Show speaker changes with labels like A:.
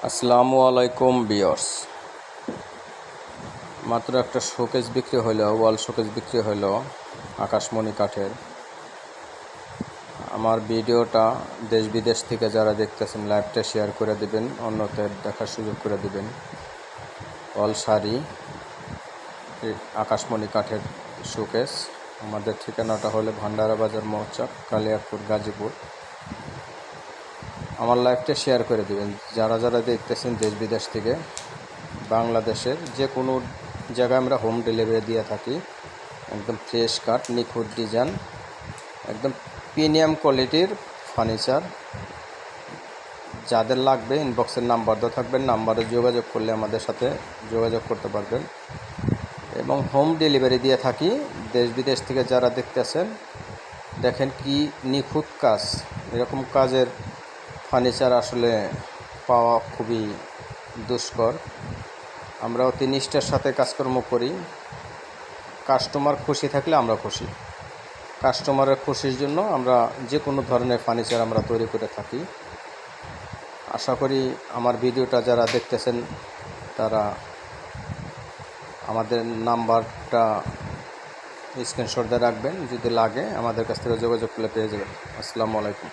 A: আসসালামু আলাইকুম ভিউয়ার্স। মাত্র একটা শোকেস বিক্রি হলো, ওয়াল শোকেস বিক্রি হলো আকাশমণি কাঠের। আমার ভিডিওটা দেশ বিদেশ থেকে যারা দেখতেছেন লাইভটা শেয়ার করে দিবেন, অন্যদের দেখার সুযোগ করে দিবেন। ওয়াল শাড়ি আকাশমণি কাঠের শোকেস। আমাদের ঠিকানাটা হলো ভান্ডারা বাজার মৌচাক, কালিয়াকপুর, গাজীপুর। আমার লাইভটা শেয়ার করে দিবেন যারা যারা দেখতেছেন দেশ বিদেশ থেকে। বাংলাদেশের যে কোনো জায়গায় আমরা হোম ডেলিভারি দিয়ে থাকি। একদম ফ্রেশ কাঠ, নিখুঁত ডিজাইন, একদম প্রিমিয়াম কোয়ালিটির ফার্নিচার। যাদের লাগবে ইনবক্সের নাম্বার দেওয়া থাকবে, নাম্বারে যোগাযোগ করলে আমাদের সাথে যোগাযোগ করতে পারবেন এবং হোম ডেলিভারি দিয়ে থাকি। দেশ বিদেশ থেকে যারা দেখতেছেন দেখেন কি নিখুঁত কাজ। এরকম কাজের ফার্নিচার আসলে পাওয়া খুবই দুষ্কর। আমরা অতি নিষ্ঠার সাথে কাজকর্ম করি। কাস্টমার খুশি থাকলে আমরা খুশি। কাস্টমারের খুশির জন্য আমরা যে কোনো ধরনের ফার্নিচার আমরা তৈরি করে থাকি। আশা করি আমার ভিডিওটা যারা দেখতেছেন তারা আমাদের নাম্বারটা স্ক্রিনশট দিয়ে রাখবেন, যদি লাগে আমাদের কাছ থেকে যোগাযোগ করলে পেয়ে যাবেন। আসসালামু আলাইকুম।